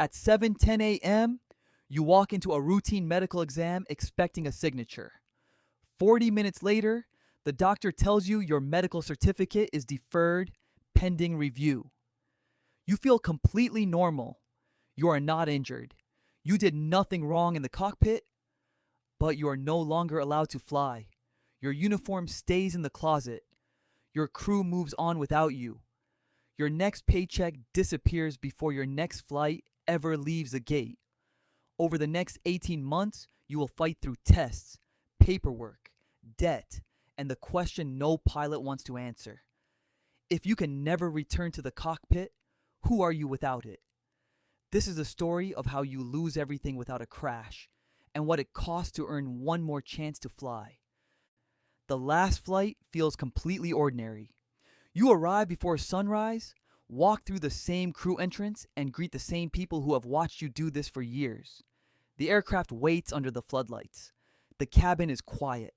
At 7:10 a.m., you walk into a routine medical exam expecting a signature. 40 minutes later, the doctor tells you your medical certificate is deferred pending review. You feel completely normal. You are not injured. You did nothing wrong in the cockpit, but you are no longer allowed to fly. Your uniform stays in the closet. Your crew moves on without you. Your next paycheck disappears before your next flight ever leaves the gate. Over the next 18 months, you will fight through tests, paperwork, debt, and the question no pilot wants to answer. If you can never return to the cockpit, who are you without it? This is a story of how you lose everything without a crash, and what it costs to earn one more chance to fly. The last flight feels completely ordinary. You arrive before sunrise, walk through the same crew entrance, and greet the same people who have watched you do this for years. The aircraft waits under the floodlights. The cabin is quiet.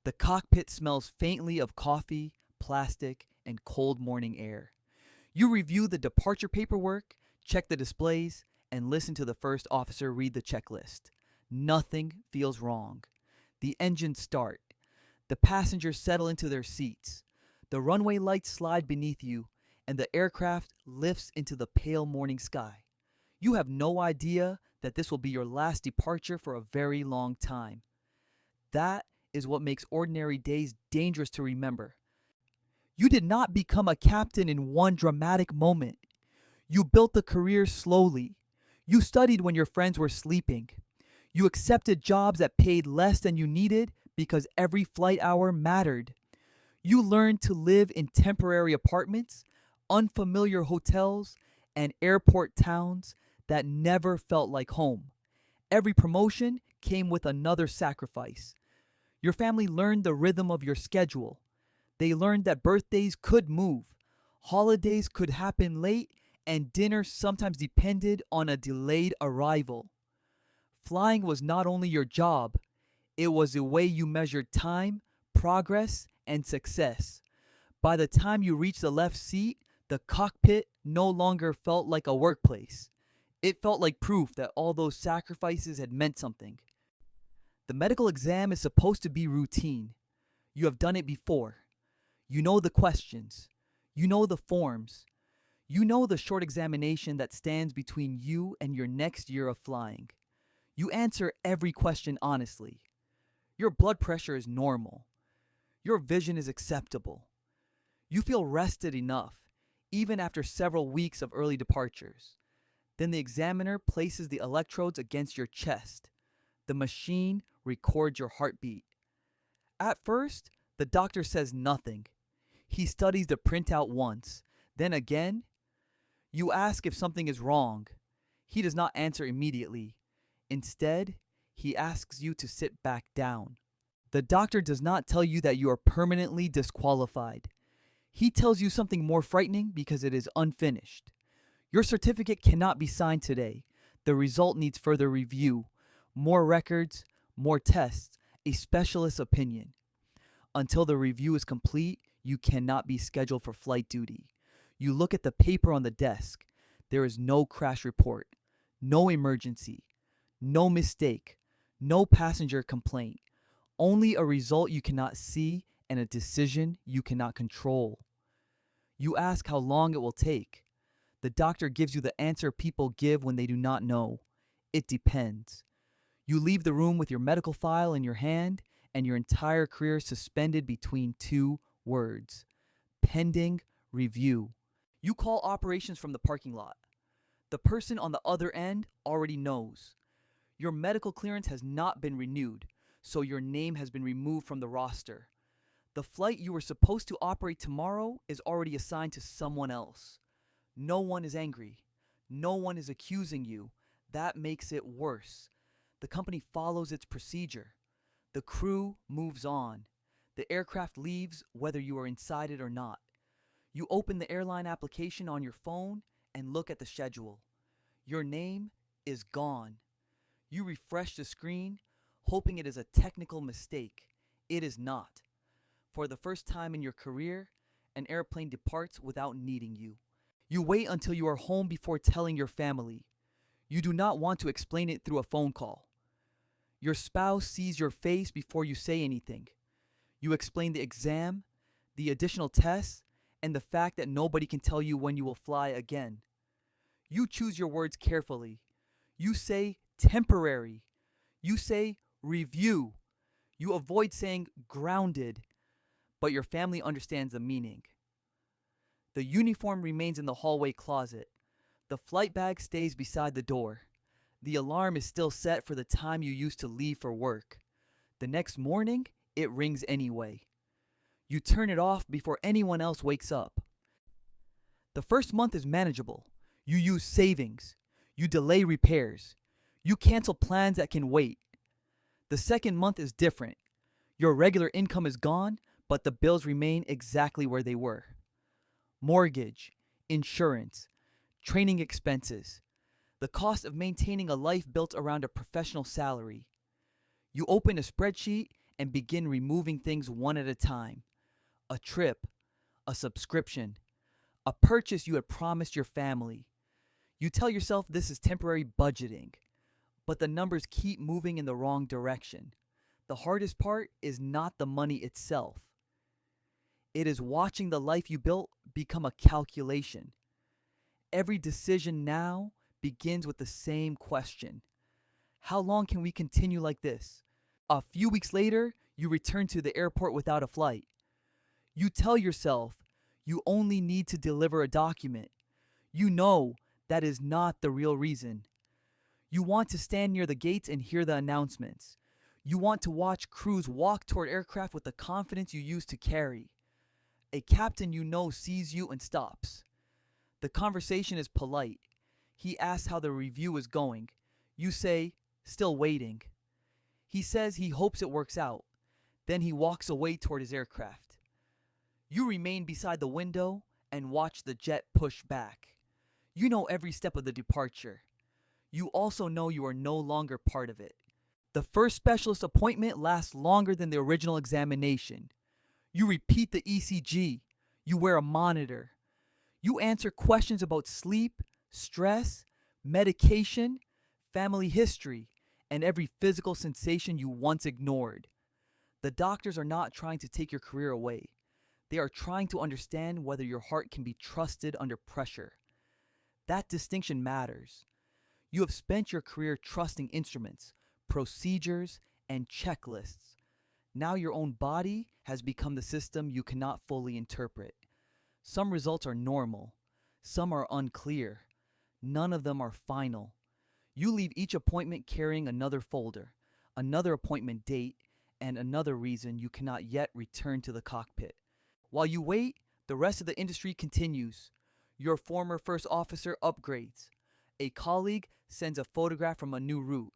The cockpit smells faintly of coffee, plastic, and cold morning air. You review the departure paperwork, check the displays, and listen to the first officer read the checklist. Nothing feels wrong. The engines start. The passengers settle into their seats. The runway lights slide beneath you, and the aircraft lifts into the pale morning sky. You have no idea that this will be your last departure for a very long time. That is what makes ordinary days dangerous to remember. You did not become a captain in one dramatic moment. You built a career slowly. You studied when your friends were sleeping. You accepted jobs that paid less than you needed because every flight hour mattered. You learned to live in temporary apartments, unfamiliar hotels, and airport towns that never felt like home. Every promotion came with another sacrifice. Your family learned the rhythm of your schedule. They learned that birthdays could move, holidays could happen late, and dinner sometimes depended on a delayed arrival. Flying was not only your job, it was the way you measured time, progress, and success. By the time you reached the left seat, the cockpit no longer felt like a workplace. It felt like proof that all those sacrifices had meant something. The medical exam is supposed to be routine. You have done it before. You know the questions. You know the forms. You know the short examination that stands between you and your next year of flying. You answer every question honestly. Your blood pressure is normal. Your vision is acceptable. You feel rested enough, even after several weeks of early departures. Then the examiner places the electrodes against your chest. The machine records your heartbeat. At first, the doctor says nothing. He studies the printout once, then again. You ask if something is wrong. He does not answer immediately. Instead, he asks you to sit back down. The doctor does not tell you that you are permanently disqualified. He tells you something more frightening because it is unfinished. Your certificate cannot be signed today. The result needs further review, more records, more tests, a specialist's opinion. Until the review is complete, you cannot be scheduled for flight duty. You look at the paper on the desk. There is no crash report, no emergency, no mistake, no passenger complaint, only a result you cannot see and a decision you cannot control. You ask how long it will take. The doctor gives you the answer people give when they do not know. It depends. You leave the room with your medical file in your hand and your entire career suspended between two words: pending review. You call operations from the parking lot. The person on the other end already knows. Your medical clearance has not been renewed, so your name has been removed from the roster. The flight you were supposed to operate tomorrow is already assigned to someone else. No one is angry. No one is accusing you. That makes it worse. The company follows its procedure. The crew moves on. The aircraft leaves whether you are inside it or not. You open the airline application on your phone and look at the schedule. Your name is gone. You refresh the screen, hoping it is a technical mistake. It is not. For the first time in your career, an airplane departs without needing you. You wait until you are home before telling your family. You do not want to explain it through a phone call. Your spouse sees your face before you say anything. You explain the exam, the additional tests, and the fact that nobody can tell you when you will fly again. You choose your words carefully. You say temporary. You say review. You avoid saying grounded, but your family understands the meaning. The uniform remains in the hallway closet. The flight bag stays beside the door. The alarm is still set for the time you used to leave for work. The next morning, it rings anyway. You turn it off before anyone else wakes up. The first month is manageable. You use savings. You delay repairs. You cancel plans that can wait. The second month is different. Your regular income is gone, but the bills remain exactly where they were. Mortgage, insurance, training expenses, the cost of maintaining a life built around a professional salary. You open a spreadsheet and begin removing things one at a time. A trip, a subscription, a purchase you had promised your family. You tell yourself this is temporary budgeting, but the numbers keep moving in the wrong direction. The hardest part is not the money itself. It is watching the life you built become a calculation. Every decision now begins with the same question. How long can we continue like this? A few weeks later, you return to the airport without a flight. You tell yourself you only need to deliver a document. You know that is not the real reason. You want to stand near the gates and hear the announcements. You want to watch crews walk toward aircraft with the confidence you used to carry. A captain you know sees you and stops. The conversation is polite. He asks how the review is going. You say, still waiting. He says he hopes it works out. Then he walks away toward his aircraft. You remain beside the window and watch the jet push back. You know every step of the departure. You also know you are no longer part of it. The first specialist appointment lasts longer than the original examination. You repeat the ECG. You wear a monitor. You answer questions about sleep, stress, medication, family history, and every physical sensation you once ignored. The doctors are not trying to take your career away. They are trying to understand whether your heart can be trusted under pressure. That distinction matters. You have spent your career trusting instruments, procedures, and checklists. Now your own body has become the system you cannot fully interpret. Some results are normal. Some are unclear. None of them are final. You leave each appointment carrying another folder, another appointment date, and another reason you cannot yet return to the cockpit. While you wait, the rest of the industry continues. Your former first officer upgrades. A colleague sends a photograph from a new route.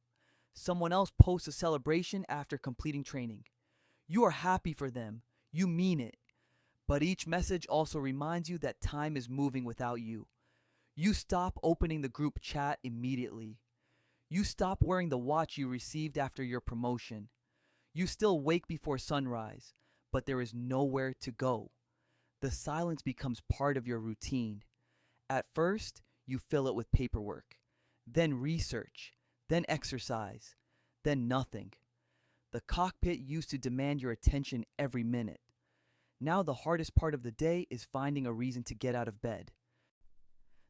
Someone else posts a celebration after completing training. You are happy for them. You mean it. But each message also reminds you that time is moving without you. You stop opening the group chat immediately. You stop wearing the watch you received after your promotion. You still wake before sunrise, but there is nowhere to go. The silence becomes part of your routine. At first, you fill it with paperwork, then research, then exercise, then nothing. The cockpit used to demand your attention every minute. Now the hardest part of the day is finding a reason to get out of bed.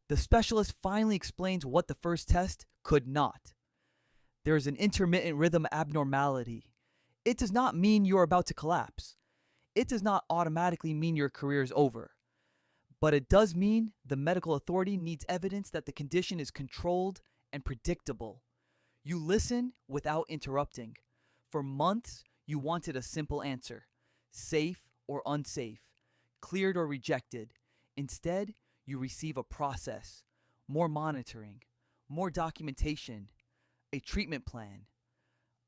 The specialist finally explains what the first test could not. There is an intermittent rhythm abnormality. It does not mean you are about to collapse. It does not automatically mean your career is over. But it does mean the medical authority needs evidence that the condition is controlled and predictable. You listen without interrupting. For months, you wanted a simple answer: safe or unsafe, cleared or rejected. Instead, you receive a process, more monitoring, more documentation, a treatment plan,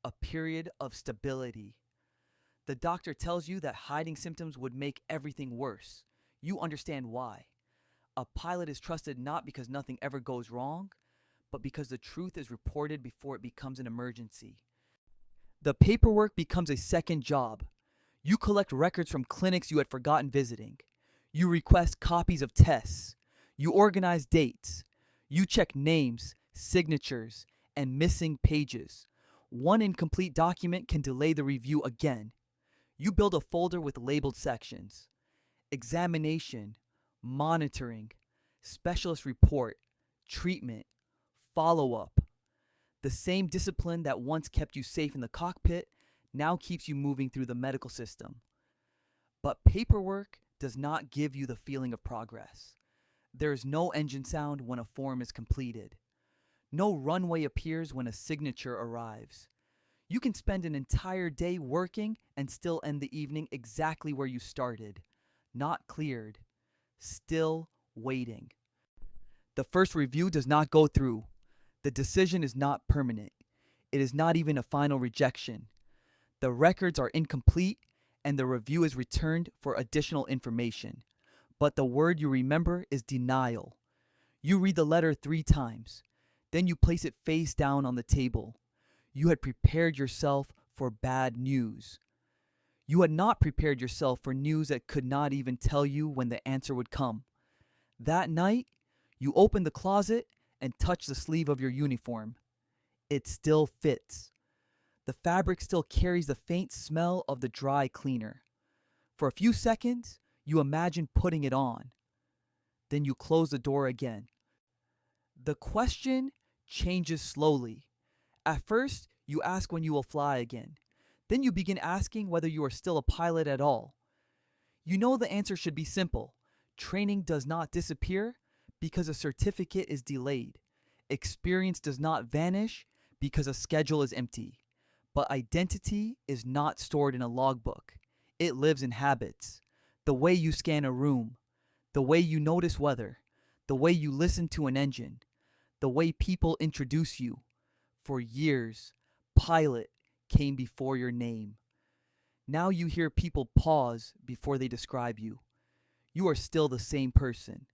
a period of stability. The doctor tells you that hiding symptoms would make everything worse. You understand why. A pilot is trusted not because nothing ever goes wrong, but because the truth is reported before it becomes an emergency. The paperwork becomes a second job. You collect records from clinics you had forgotten visiting. You request copies of tests. You organize dates. You check names, signatures, and missing pages. One incomplete document can delay the review again. You build a folder with labeled sections: examination, monitoring, specialist report, treatment, follow up. The same discipline that once kept you safe in the cockpit now keeps you moving through the medical system. But paperwork does not give you the feeling of progress. There is no engine sound when a form is completed. No runway appears when a signature arrives. You can spend an entire day working and still end the evening exactly where you started. Not cleared. Still waiting. The first review does not go through. The decision is not permanent. It is not even a final rejection. The records are incomplete and the review is returned for additional information. But the word you remember is denial. You read the letter 3 times. Then you place it face down on the table. You had prepared yourself for bad news. You had not prepared yourself for news that could not even tell you when the answer would come. That night, you open the closet and touch the sleeve of your uniform. It still fits. The fabric still carries the faint smell of the dry cleaner. For a few seconds, you imagine putting it on. Then you close the door again. The question changes slowly. At first, you ask when you will fly again. Then you begin asking whether you are still a pilot at all. You know the answer should be simple. Training does not disappear because a certificate is delayed. Experience does not vanish because a schedule is empty. But identity is not stored in a logbook. It lives in habits. The way you scan a room, the way you notice weather, the way you listen to an engine, the way people introduce you. For years, pilot came before your name. Now you hear people pause before they describe you. You are still the same person,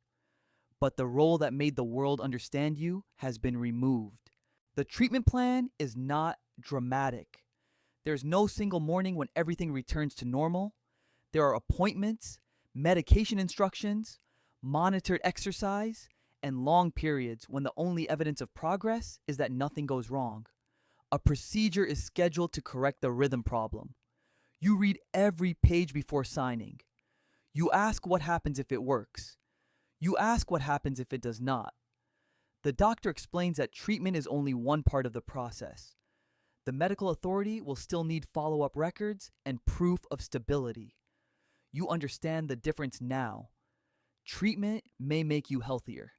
but the role that made the world understand you has been removed. The treatment plan is not dramatic. There's no single morning when everything returns to normal. There are appointments, medication instructions, monitored exercise, and long periods when the only evidence of progress is that nothing goes wrong. A procedure is scheduled to correct the rhythm problem. You read every page before signing. You ask what happens if it works. You ask what happens if it does not. The doctor explains that treatment is only one part of the process. The medical authority will still need follow-up records and proof of stability. You understand the difference now. Treatment may make you healthier.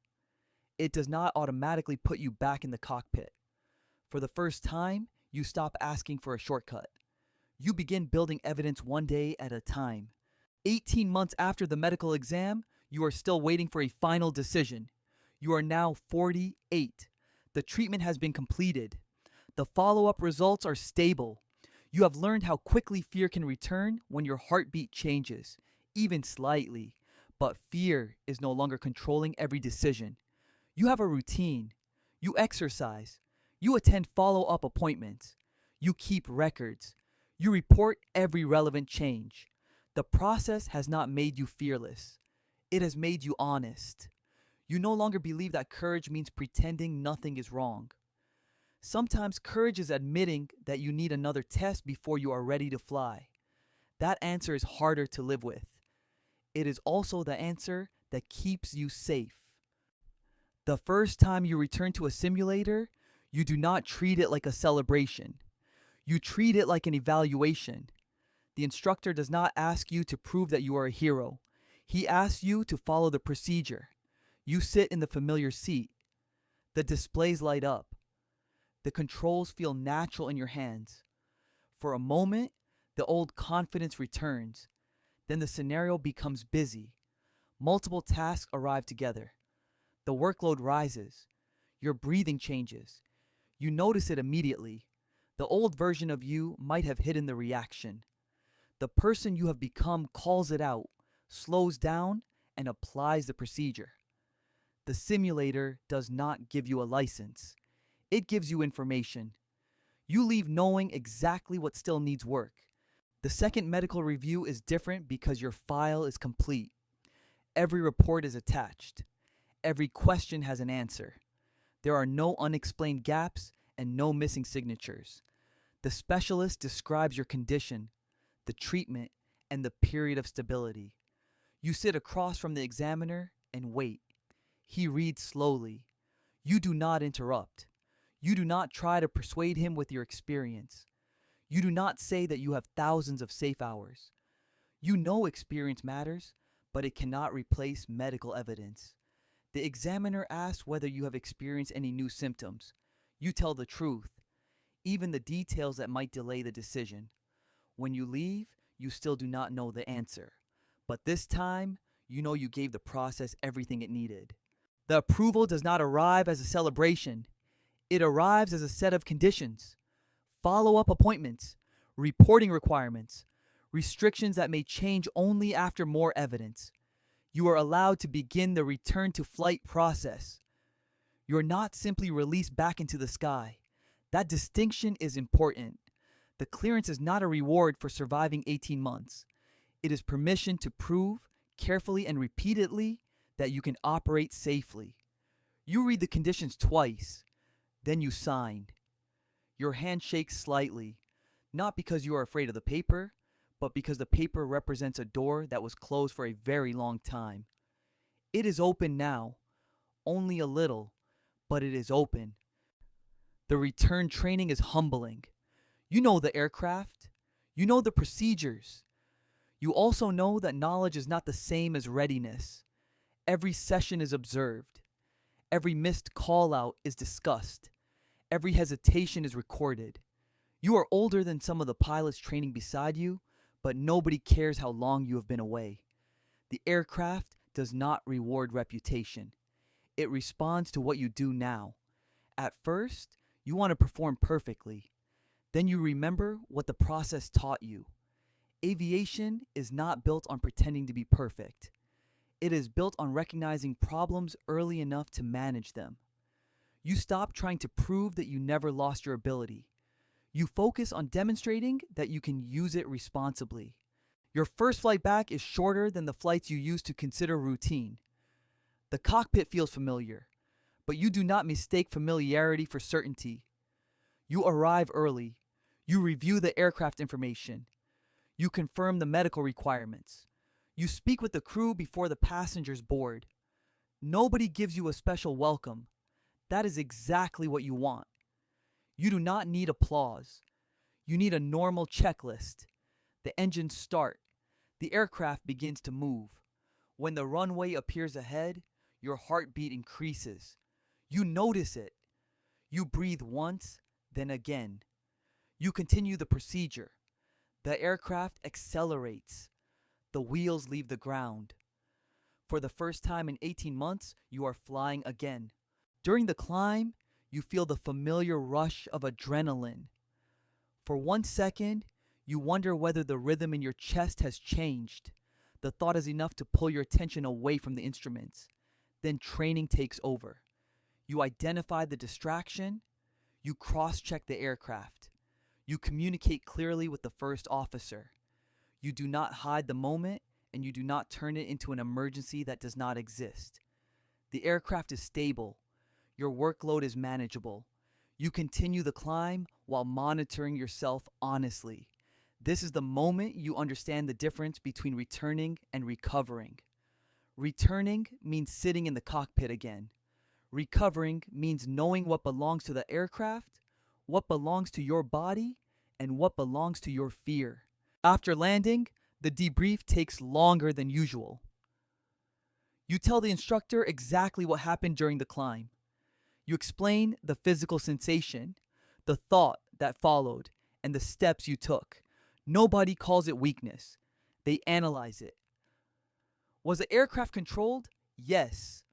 It does not automatically put you back in the cockpit. For the first time, you stop asking for a shortcut. You begin building evidence one day at a time. 18 months after the medical exam, you are still waiting for a final decision. You are now 48. The treatment has been completed. The follow-up results are stable. You have learned how quickly fear can return when your heartbeat changes, even slightly. But fear is no longer controlling every decision. You have a routine. You exercise. You attend follow-up appointments. You keep records. You report every relevant change. The process has not made you fearless. It has made you honest. You no longer believe that courage means pretending nothing is wrong. Sometimes courage is admitting that you need another test before you are ready to fly. That answer is harder to live with. It is also the answer that keeps you safe. The first time you return to a simulator, you do not treat it like a celebration. You treat it like an evaluation. The instructor does not ask you to prove that you are a hero. He asks you to follow the procedure. You sit in the familiar seat. The displays light up. The controls feel natural in your hands. For a moment, the old confidence returns. Then the scenario becomes busy. Multiple tasks arrive together. The workload rises. Your breathing changes. You notice it immediately. The old version of you might have hidden the reaction. The person you have become calls it out, slows down, and applies the procedure. The simulator does not give you a license. It gives you information. You leave knowing exactly what still needs work. The second medical review is different because your file is complete. Every report is attached. Every question has an answer. There are no unexplained gaps and no missing signatures. The specialist describes your condition, the treatment, and the period of stability. You sit across from the examiner and wait. He reads slowly. You do not interrupt. You do not try to persuade him with your experience. You do not say that you have thousands of safe hours. You know experience matters, but it cannot replace medical evidence. The examiner asks whether you have experienced any new symptoms. You tell the truth, even the details that might delay the decision. When you leave, you still do not know the answer. But this time, you know you gave the process everything it needed. The approval does not arrive as a celebration. It arrives as a set of conditions. Follow-up appointments, reporting requirements, restrictions that may change only after more evidence. You are allowed to begin the return to flight process. You're not simply released back into the sky. That distinction is important. The clearance is not a reward for surviving 18 months. It is permission to prove, carefully and repeatedly, that you can operate safely. You read the conditions twice, then you sign. Your hand shakes slightly, not because you are afraid of the paper, but because the paper represents a door that was closed for a very long time. It is open now, only a little, but it is open. The return training is humbling. You know the aircraft. You know the procedures. You also know that knowledge is not the same as readiness. Every session is observed. Every missed call-out is discussed. Every hesitation is recorded. You are older than some of the pilots training beside you, but nobody cares how long you have been away. The aircraft does not reward reputation. It responds to what you do now. At first, you want to perform perfectly. Then you remember what the process taught you. Aviation is not built on pretending to be perfect. It is built on recognizing problems early enough to manage them. You stop trying to prove that you never lost your ability. You focus on demonstrating that you can use it responsibly. Your first flight back is shorter than the flights you used to consider routine. The cockpit feels familiar, but you do not mistake familiarity for certainty. You arrive early. You review the aircraft information. You confirm the medical requirements. You speak with the crew before the passengers board. Nobody gives you a special welcome. That is exactly what you want. You do not need applause. You need a normal checklist. The engines start. The aircraft begins to move. When the runway appears ahead, your heartbeat increases. You notice it. You breathe once, then again. You continue the procedure. The aircraft accelerates. The wheels leave the ground. For the first time in 18 months, you are flying again. During the climb, you feel the familiar rush of adrenaline. For 1 second, you wonder whether the rhythm in your chest has changed. The thought is enough to pull your attention away from the instruments. Then training takes over. You identify the distraction. You cross-check the aircraft. You communicate clearly with the first officer. You do not hide the moment, and you do not turn it into an emergency that does not exist. The aircraft is stable. Your workload is manageable. You continue the climb while monitoring yourself honestly. This is the moment you understand the difference between returning and recovering. Returning means sitting in the cockpit again. Recovering means knowing what belongs to the aircraft, what belongs to your body, and what belongs to your fear. After landing, the debrief takes longer than usual. You tell the instructor exactly what happened during the climb. You explain the physical sensation, the thought that followed, and the steps you took. Nobody calls it weakness. They analyze it. Was the aircraft controlled? Yes.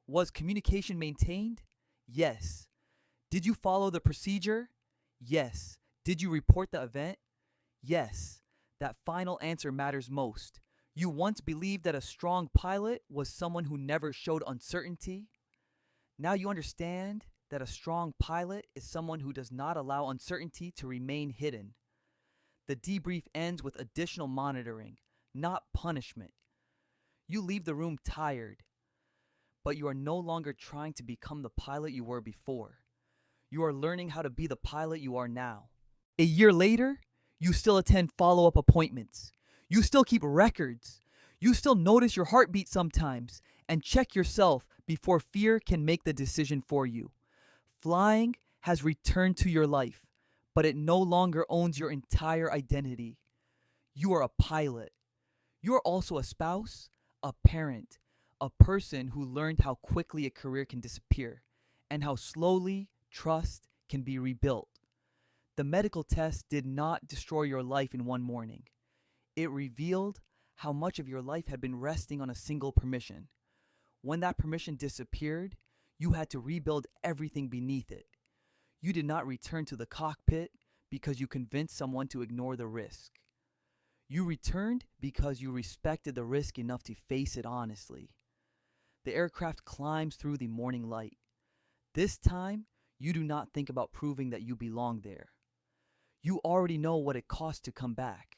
Was communication maintained? Yes. Did you follow the procedure? Yes. Did you report the event? Yes. That final answer matters most. You once believed that a strong pilot was someone who never showed uncertainty. Now you understand that a strong pilot is someone who does not allow uncertainty to remain hidden. The debrief ends with additional monitoring, not punishment. You leave the room tired, but you are no longer trying to become the pilot you were before. You are learning how to be the pilot you are now. A year later, you still attend follow-up appointments. You still keep records. You still notice your heartbeat sometimes and check yourself before fear can make the decision for you. Flying has returned to your life, but it no longer owns your entire identity. You are a pilot. You are also a spouse, a parent, a person who learned how quickly a career can disappear and how slowly trust can be rebuilt. The medical test did not destroy your life in one morning. It revealed how much of your life had been resting on a single permission. When that permission disappeared, you had to rebuild everything beneath it. You did not return to the cockpit because you convinced someone to ignore the risk. You returned because you respected the risk enough to face it honestly. The aircraft climbs through the morning light. This time, you do not think about proving that you belong there. You already know what it costs to come back.